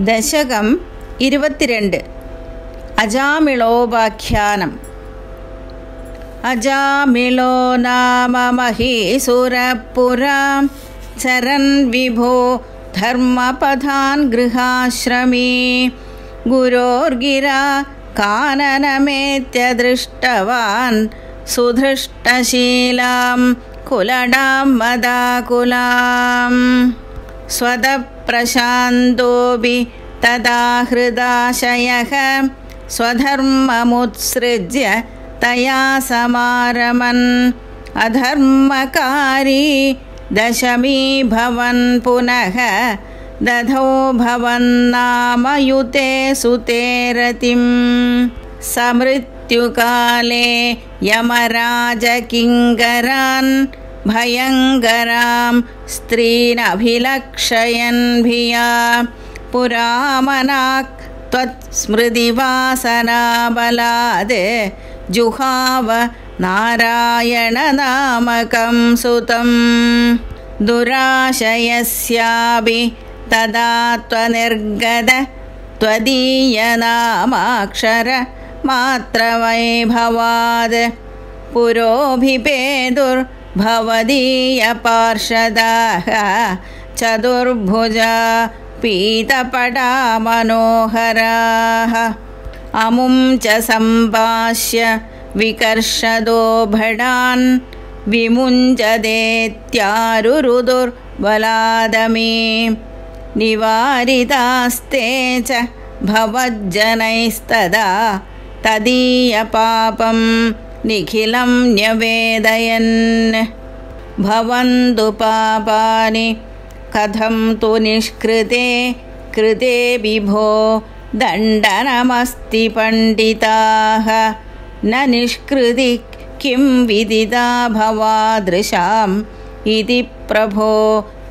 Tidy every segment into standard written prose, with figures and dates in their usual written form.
दशकं 22 अजामिळोपाख्यानम्। अजामिळो नाम महीसुरपुरा चरन् विभो धर्मपथान् गृहाश्रमी गुरोर्गिरा काननमेत्य दृष्टवान् सुधृष्टशीलां कुलडां मदाकुलां स्वतःप्रशान्तोऽपि तदा हृदाशयः स्वधर्ममुत्सृज्य तया समारमन् अधर्मकारी दशमी भवन् पुनः दधौ भवन्नामयुते सुते रतिं समृत्युकाले यमराजकिङ्करान् भयङ्करां स्त्रीनभिलक्षयन् भिया पुरामनाक् त्वत्स्मृतिवासनाबलाद् जुहाव नारायणनामकं सुतं दुराशयस्यापि तदा त्वनिर्गत त्वदीयनामाक्षरमात्रवैभवाद् पुरोभिपेदुर्भवदीयपार्षदाः चतुर्भुजा पीतपटा मनोहराः अमुं च सम्भाष्य विकर्षदो भटान् विमुञ्चदेत्यारुरुदुर्बलादमी निवारितास्ते च भवज्जनैस्तदा तदीयपापं निखिलं न्यवेदयन् भवन्तु पापानि कथं तु निष्कृते कृते विभो दण्डनमस्ति पण्डिताः न निष्कृति किं विदिता भवादृशाम् इति प्रभो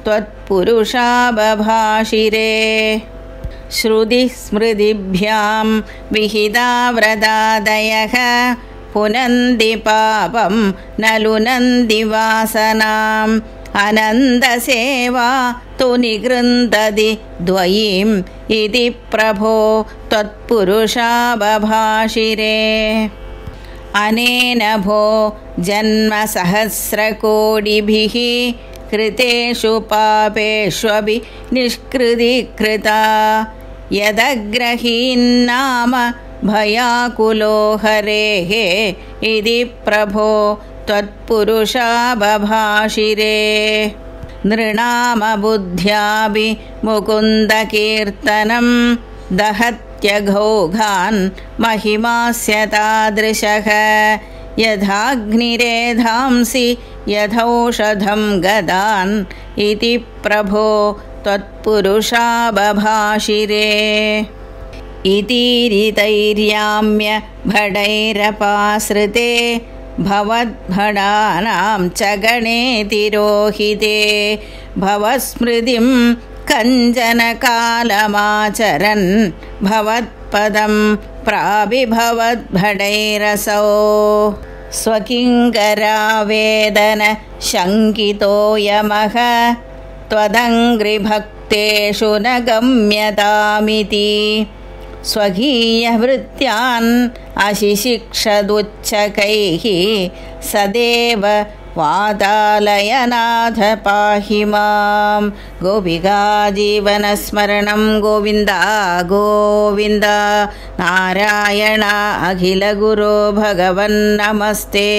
त्वत्पुरुषा बभाषिरे श्रुतिस्मृतिभ्यां विहिता व्रतादयः पुनन्ति पापं न लुनन्ति वासनाम् अनन्दसेवा तु निगृह्णन्ति द्वयीम् इति प्रभो त्वत्पुरुषा बभाषिरे अनेन भो जन्मसहस्रकोटिभिः कृतेषु पापेष्वपि निष्कृतिः कृता यदग्रहीन्नाम भयाकुलो हरेः इति प्रभो त्वत्पुरुषा बभाषिरे नृणामबुद्ध्यापि मुकुन्दकीर्तनं दहत्यघौघान् महिमास्य तादृशः यथाग्निरेधांसि यथौषधं गदान् इति प्रभो त्वत्पुरुषा बभाषिरे इतीरितैर्याम्य भटैरपाश्रिते भवद्भटानां च गणे तिरोहिते भवस्मृतिं कञ्चन कालमाचरन् भवत्पदं प्राविभवद्भटैरसौ स्वकिङ्करावेदन शङ्कितो यमः त्वदङ्घ्रिभक्तेषु न गम्यतामिति स्वकीयवृत्त्यान् अशिशिक्षदुच्चकैः सदेव वातालयनाथ पाहि मां गोपिका जीवनस्मरणं गोविन्द गोविन्द नारायण अखिलगुरो भगवन् नमस्ते।